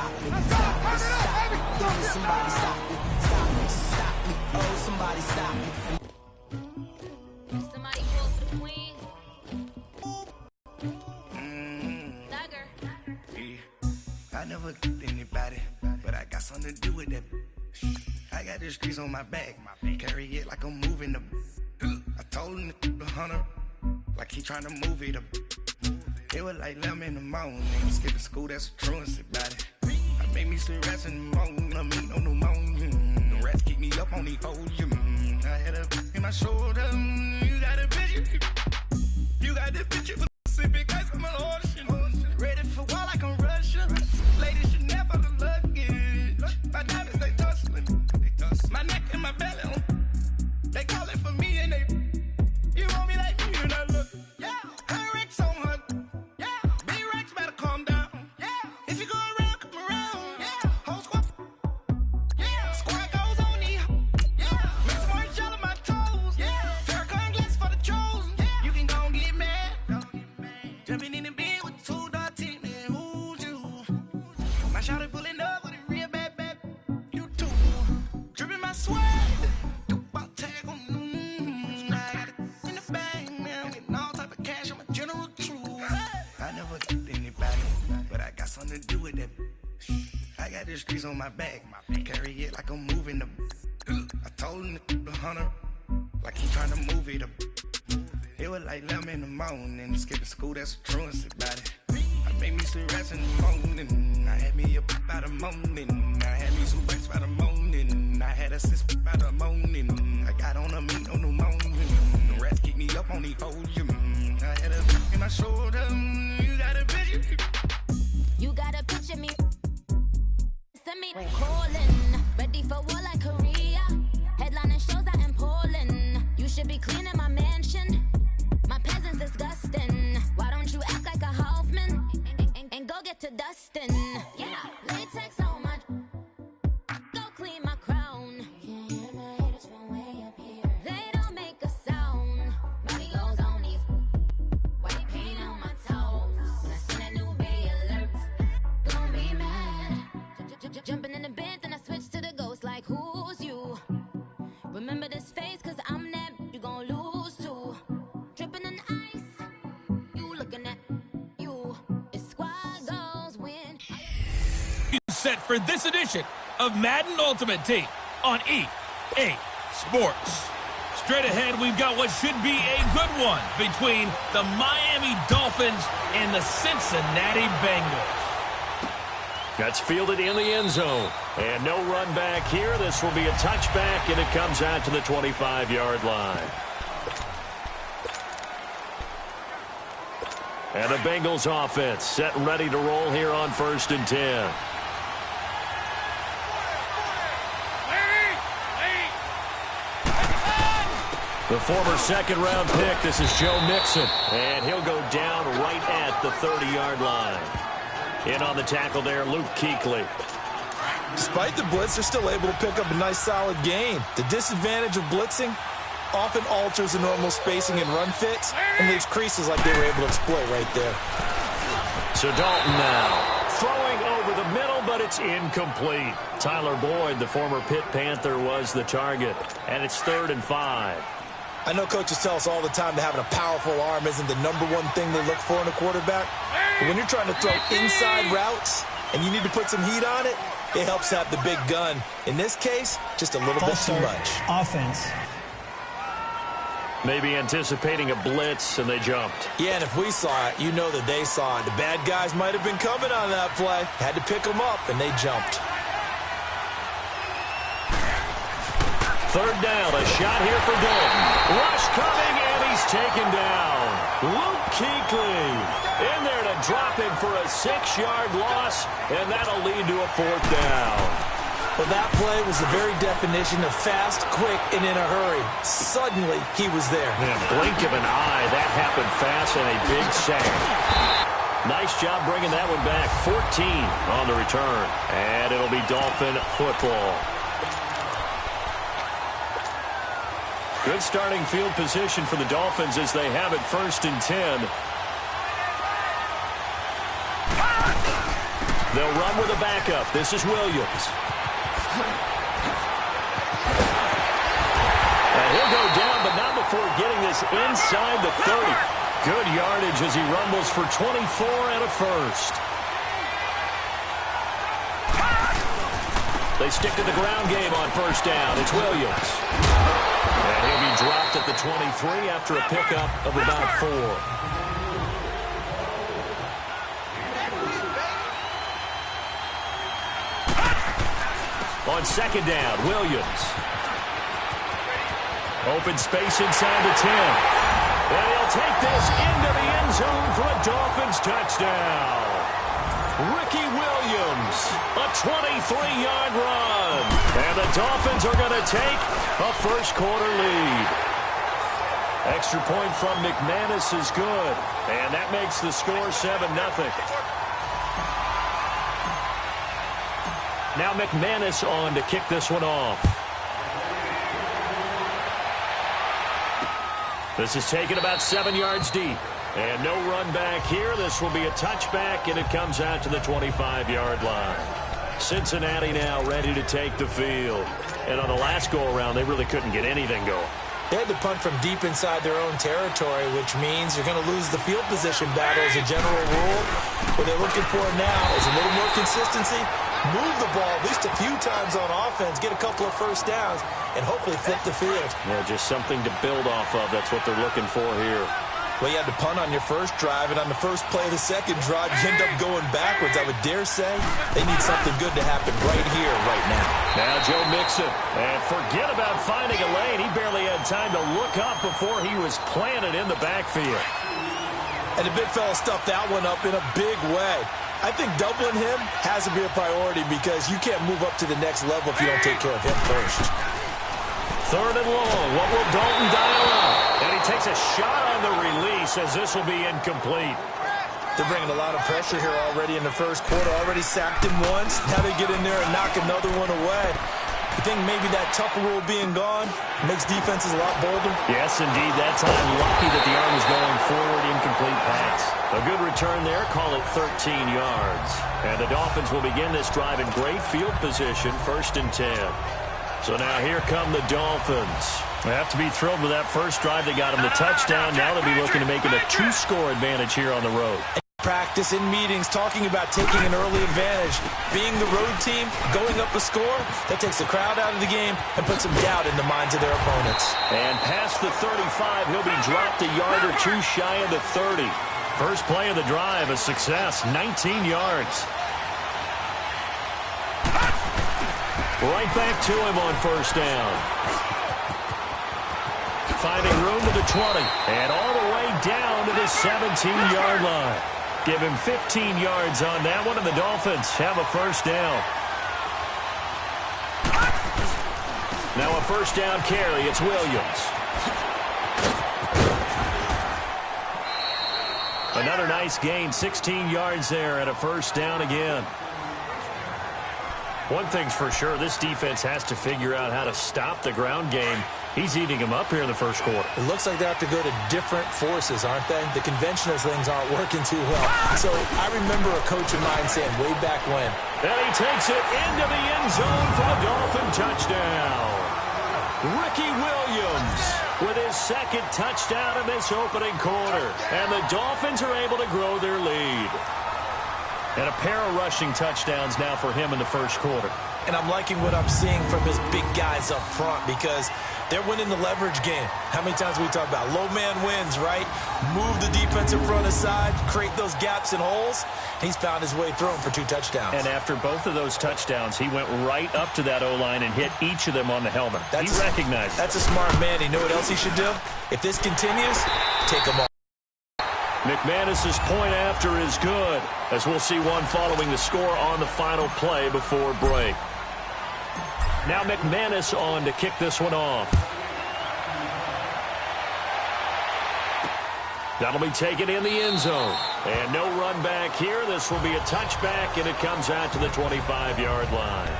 stop me, stop me, stop me. Please, somebody stop me, stop me, stop me. Oh, somebody stop me. Somebody pull for the queen. I never killed anybody, but I got something to do with that. I got the streets on my back, carry it like I'm moving the. I told him the hunter, like he trying to move it up. It was like 11 in the morning, skipping school, that's a truancy about it. I made me sleep rats in the morning, I mean no morning. The rats keep me up on these hoes, I had a in my shoulder, you got a picture. You got the picture with Pacific ice on my ocean. Ready for war like I'm Russian. Ladies should never the luggage. My diamonds, they tussling. My neck and my belly, they calling for me and they. You want me like me and I look. Yeah, her Rex on her. Yeah, B-Rex better calm down. Yeah, if you go around, come around. Yeah, whole squad. Yeah, squad goes on me. Yeah, mix more gel on my toes. Yeah, Farrakhan glass for the chosen. Yeah, you can go and get mad. Jumping in the bed with 2 dark teeth, man, who's you? My shawty pulling up with a real bad, you too. Dripping my sweat, about tag on I got it in the bag, man, getting all type of cash, I'm a general true. I never killed anybody, but I got something to do with that. I got the streets on my back, carry it like I'm moving the. I told him the hunter, like he trying to move it up. It was like 11 in the morning, skipping school, that's a truancy about it. I made me sleep rats in the morning, I had me up by the morning. I had me some rats by the morning, I had a sis by the morning. I got on a meat on the morning, the rats keep me up on these hoes. I had a in my shoulder, you got a picture. You got a picture me. Send me calling. Ready for war like Korea. Headlining shows out in Poland. You should be cleaning my mansion. My peasants disgusting. Why don't you act like a Hoffman and go get to dustin'? Yeah, latex on my. Go clean my crown. Can't hear my haters from way up here. They don't make a sound. Body goes on these. White paint on my toes. When I send a new bay alert, gonna be mad. Jumping in the bed, then I switch to the ghost like who's you? Remember this face, cause I'm that you gon' lose too. Dripping in ice, you looking at you. It's squad goals win. Set for this edition of Madden Ultimate Team on EA Sports. Straight ahead, we've got what should be a good one between the Miami Dolphins and the Cincinnati Bengals. That's fielded in the end zone. And no run back here. This will be a touchback, and it comes out to the 25-yard line. And the Bengals offense set and ready to roll here on 1st and 10. The former second-round pick, this is Joe Mixon. And he'll go down right at the 30-yard line. In on the tackle there, Luke Kuechly. Despite the blitz, they're still able to pick up a nice solid gain. The disadvantage of blitzing often alters the normal spacing and run fits and leaves creases like they were able to exploit right there. So Dalton now throwing over the middle, but it's incomplete. Tyler Boyd, the former Pitt Panther, was the target. And it's 3rd and 5. I know coaches tell us all the time that having a powerful arm isn't the #1 thing they look for in a quarterback. But when you're trying to throw inside routes and you need to put some heat on it, it helps have the big gun. In this case, just a little bit too much. Offense. Maybe anticipating a blitz, and they jumped. Yeah, and if we saw it, you know that they saw it. The bad guys might have been coming on that play. Had to pick them up, and they jumped. 3rd down, a shot here for Dalton. Rush coming, and he's taken down. Luke Kuechly in there to drop him for a 6-yard loss, and that'll lead to a 4th down. Well, that play was the very definition of fast, quick, and in a hurry. Suddenly, he was there. In a blink of an eye, that happened fast, and a big sack. Nice job bringing that one back. 14 on the return, and it'll be Dolphin football. Good starting field position for the Dolphins as they have it 1st and 10. They'll run with a backup. This is Williams. And he'll go down, but not before getting this inside the 30. Good yardage as he rumbles for 24 and a first. They stick to the ground game on first down. It's Williams. And he'll be dropped at the 23 after a pickup of about 4. On second down, Williams. Open space inside the 10. And he'll take this into the end zone for a Dolphins touchdown. Ricky Williams, a 23-yard run. And the Dolphins are going to take a first-quarter lead. Extra point from McManus is good. And that makes the score 7-0. Now McManus on to kick this one off. This is taken about 7 yards deep. And no run back here. This will be a touchback, and it comes out to the 25-yard line. Cincinnati now ready to take the field. And on the last go-around, they really couldn't get anything going. They had to punt from deep inside their own territory, which means you're going to lose the field position battle as a general rule. What they're looking for now is a little more consistency, move the ball at least a few times on offense, get a couple of first downs, and hopefully flip the field. Yeah, just something to build off of. That's what they're looking for here. Well, you had to punt on your first drive, and on the first play of the second drive, you end up going backwards. I would dare say they need something good to happen right here, right now. Now Joe Mixon. And forget about finding a lane. He barely had time to look up before he was planted in the backfield. And the big fella stuffed that one up in a big way. I think doubling him has to be a priority because you can't move up to the next level if you don't take care of him first. Third and long. What will Dalton dial up? And he takes a shot on the release as this will be incomplete. They're bringing a lot of pressure here already in the first quarter. Already sacked him once. Now they get in there and knock another one away. You think maybe that Tucker rule being gone makes defenses a lot bolder? Yes, indeed. That time, lucky that the arm was going forward. Incomplete pass. A good return there. Call it 13 yards. And the Dolphins will begin this drive in great field position. 1st and 10. So now here come the Dolphins. They have to be thrilled with that first drive. They got them the touchdown. Now they'll be looking to make it a 2-score advantage here on the road. Practice in meetings talking about taking an early advantage. Being the road team, going up a score, that takes the crowd out of the game and puts some doubt in the minds of their opponents. And past the 35, he'll be dropped a yard or two shy of the 30. First play of the drive, a success, 19 yards. Right back to him on first down. Finding room to the 20. And all the way down to the 17-yard line. Give him 15 yards on that one, and the Dolphins have a first down. Now a first down carry. It's Williams. Another nice gain. 16 yards there and a first down again. One thing's for sure, this defense has to figure out how to stop the ground game. He's eating him up here in the first quarter. It looks like they have to go to different forces, aren't they? The conventional things aren't working too well. So I remember a coach of mine saying way back when. And he takes it into the end zone for the Dolphin touchdown. Ricky Williams with his second touchdown in this opening quarter. And the Dolphins are able to grow their lead. And a pair of rushing touchdowns now for him in the first quarter. And I'm liking what I'm seeing from his big guys up front because they're winning the leverage game. How many times we talk about low man wins, right? Move the defensive front aside, create those gaps and holes. He's found his way through them for 2 touchdowns. And after both of those touchdowns, he went right up to that O-line and hit each of them on the helmet. He recognized it. That's a smart man. You know what else he should do? If this continues, take him off. McManus's point after is good, as we'll see one following the score on the final play before break. Now McManus on to kick this one off. That'll be taken in the end zone. And no run back here. This will be a touchback, and it comes out to the 25-yard line.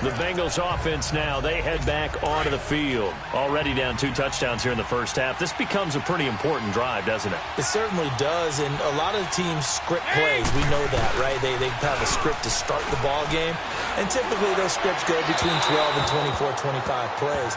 The Bengals offense now, they head back onto the field. Already down 2 touchdowns here in the first half. This becomes a pretty important drive, doesn't it? It certainly does, and a lot of teams script plays. We know that, right? They have a script to start the ball game, and typically those scripts go between 12 and 24, 25 plays.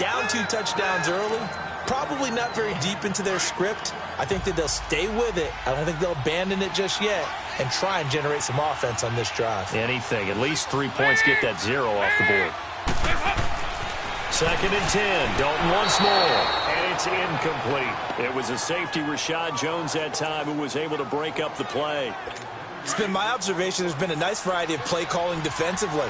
Down 2 touchdowns early, probably not very deep into their script. I think that they'll stay with it. I don't think they'll abandon it just yet and try and generate some offense on this drive. Anything. At least 3 points, get that 0 off the board. 2nd and 10. Dalton once more. And it's incomplete. It was a safety, Rashad Jones, that time, who was able to break up the play. It's been my observation there's been a nice variety of play calling defensively.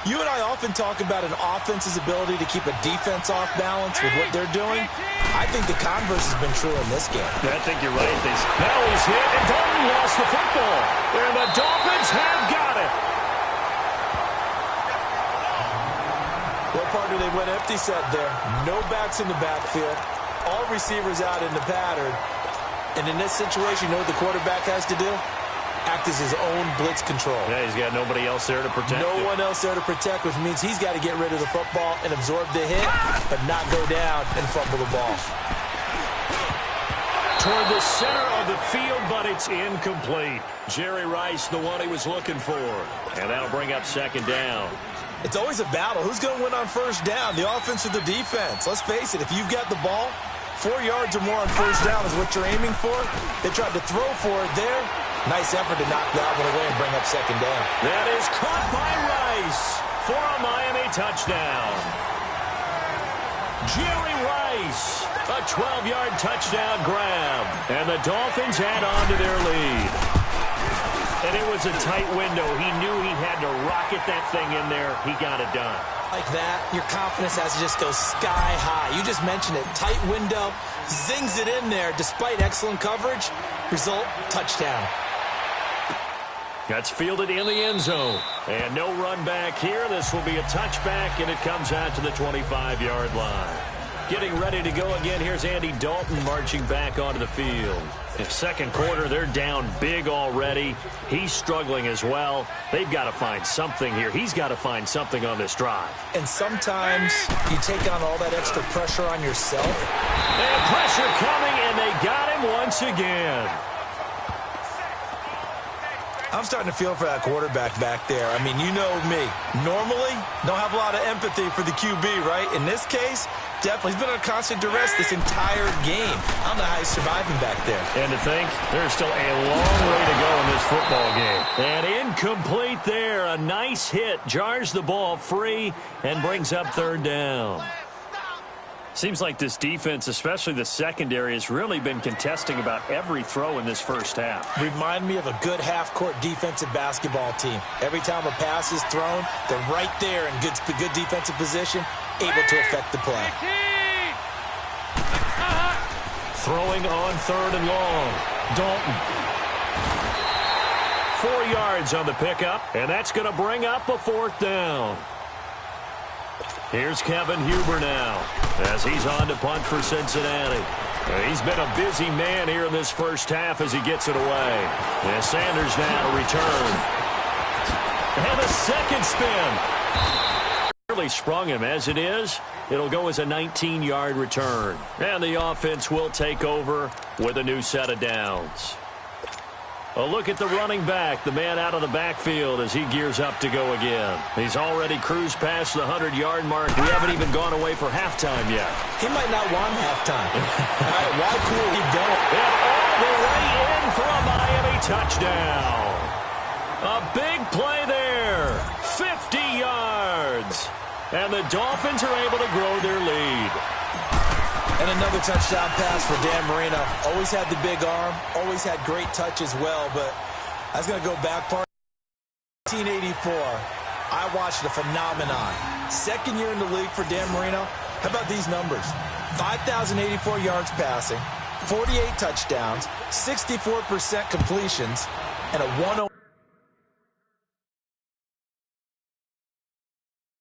You and I often talk about an offense's ability to keep a defense off balance with what they're doing. I think the converse has been true in this game. I think you're right. Now he's hit, and Dalton lost the football. And the Dolphins have got it. What part do they went empty set there? No backs in the backfield. All receivers out in the pattern. And in this situation, you know what the quarterback has to do? Act as his own blitz control. Yeah, he's got nobody else there to protect him. No one else there to protect, which means he's got to get rid of the football and absorb the hit, but not go down and fumble the ball. Toward the center of the field, but it's incomplete. Jerry Rice, the one he was looking for. And that'll bring up 2nd down. It's always a battle. Who's going to win on 1st down, the offense or the defense? Let's face it, if you've got the ball, 4 yards or more on 1st down is what you're aiming for. They tried to throw for it there. Nice effort to knock that one away and bring up 2nd down. That is caught by Rice for a Miami touchdown. Jerry Rice, a 12-yard touchdown grab. And the Dolphins add on to their lead. And it was a tight window. He knew he had to rocket that thing in there. He got it done. Like that, your confidence has to just go sky high. You just mentioned it. Tight window, zings it in there despite excellent coverage. Result, touchdown. That's fielded in the end zone. And no run back here. This will be a touchback, and it comes out to the 25-yard line. Getting ready to go again. Here's Andy Dalton marching back onto the field. In 2nd quarter, they're down big already. He's struggling as well. They've got to find something here. He's got to find something on this drive. And sometimes you take on all that extra pressure on yourself. And pressure coming, and they got him once again. I'm starting to feel for that quarterback back there. I mean, you know me. Normally, don't have a lot of empathy for the QB, right? In this case, definitely. He's been under constant duress this entire game. I don't know how he's surviving back there. And to think, there's still a long way to go in this football game. And incomplete there. A nice hit. Jars the ball free and brings up 3rd down. Seems like this defense, especially the secondary, has really been contesting about every throw in this first half. Remind me of a good half-court defensive basketball team. Every time a pass is thrown, they're right there in good defensive position, able to affect the play. Throwing on 3rd and long. Dalton. 4 yards on the pickup, and that's going to bring up a 4th down. Here's Kevin Huber now as he's on to punt for Cincinnati. He's been a busy man here in this first half as he gets it away. And Sanders now to return. And a 2nd spin. Really sprung him as it is. It'll go as a 19-yard return. And the offense will take over with a new set of downs. A look at the running back, the man out of the backfield as he gears up to go again. He's already cruised past the 100-yard mark. We haven't even gone away for halftime yet. He might not want halftime. Why cool he don't? And all the way in for a Miami touchdown. A big play there. 50 yards. And the Dolphins are able to grow their lead. And another touchdown pass for Dan Marino. Always had the big arm. Always had great touch as well. But I was going to go back part. 1984, I watched a phenomenon. 2nd year in the league for Dan Marino. How about these numbers? 5,084 yards passing, 48 touchdowns, 64% completions, and a 1-0.